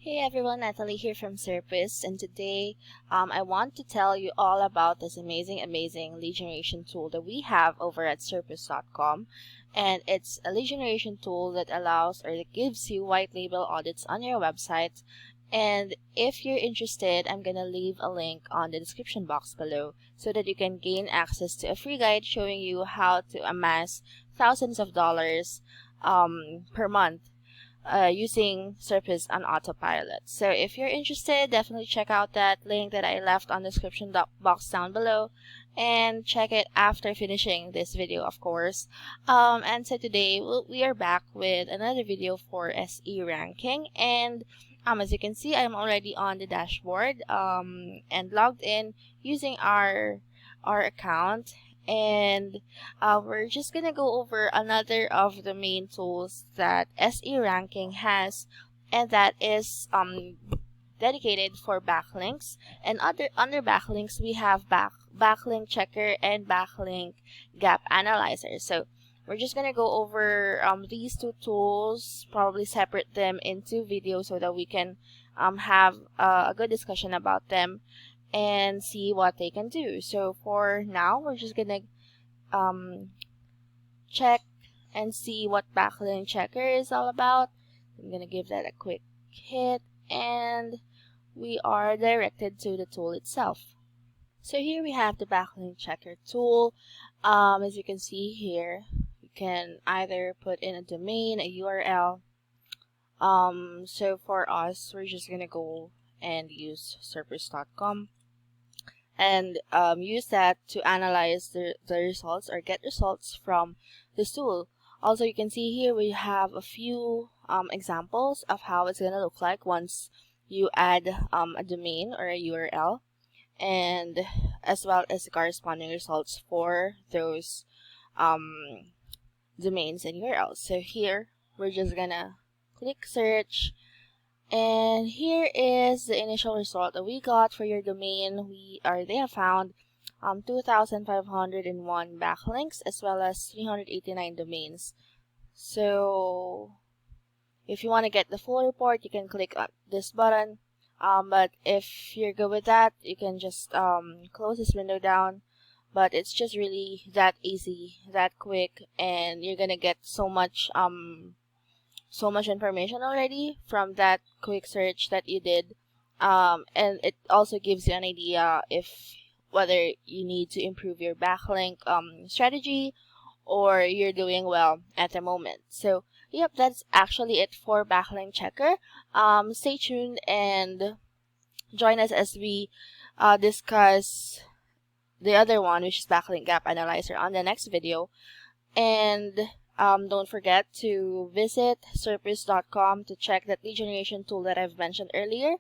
Hey everyone, Natalie here from SERPWizz, and today I want to tell you all about this amazing lead generation tool that we have over at SERPWizz.com. And it's a lead generation tool that allows or that gives you white label audits on your website. And if you're interested, I'm gonna leave a link on the description box below so that you can gain access to a free guide showing you how to amass thousands of dollars per month using SERPWizz on autopilot. So if you're interested, definitely check out that link that I left on the description box down below and check it after finishing this video, of course. And so today we are back with another video for SE ranking, and as you can see, I'm already on the dashboard and logged in using our account. And we're just gonna go over another of the main tools that SE ranking has, and that is dedicated for backlinks. And under backlinks we have backlink checker and backlink gap analyzer. So we're just gonna go over these two tools, probably separate them into videos so that we can have a good discussion about them and see what they can do. So for now, we're just gonna check and see what backlink checker is all about. I'm gonna give that a quick hit, and we are directed to the tool itself. So here we have the backlink checker tool. As you can see here, you can either put in a domain, a URL. So for us, we're just gonna go and use SERPWizz.com and use that to analyze the results or get results from this tool. Also, you can see here we have a few examples of how it's going to look like once you add a domain or a URL, and as well as the corresponding results for those domains and URLs. So here we're just gonna click search, and here is the initial result that we got for your domain. They have found 2,501 backlinks as well as 389 domains. So if you want to get the full report, you can click on this button. But if you're good with that, you can just close this window down. But it's just really that easy, that quick, and you're gonna get so much information already from that quick search that you did, and it also gives you an idea if whether you need to improve your backlink strategy or you're doing well at the moment. So yep, that's actually it for backlink checker. Stay tuned and join us as we discuss the other one, which is backlink gap analyzer, on the next video. And don't forget to visit SERPWizz.com to check that lead generation tool that I've mentioned earlier.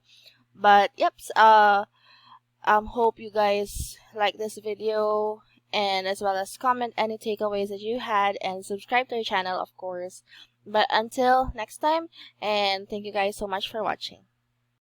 But yep, hope you guys like this video, and as well as comment any takeaways that you had, and subscribe to our channel, of course. But until next time, and thank you guys so much for watching.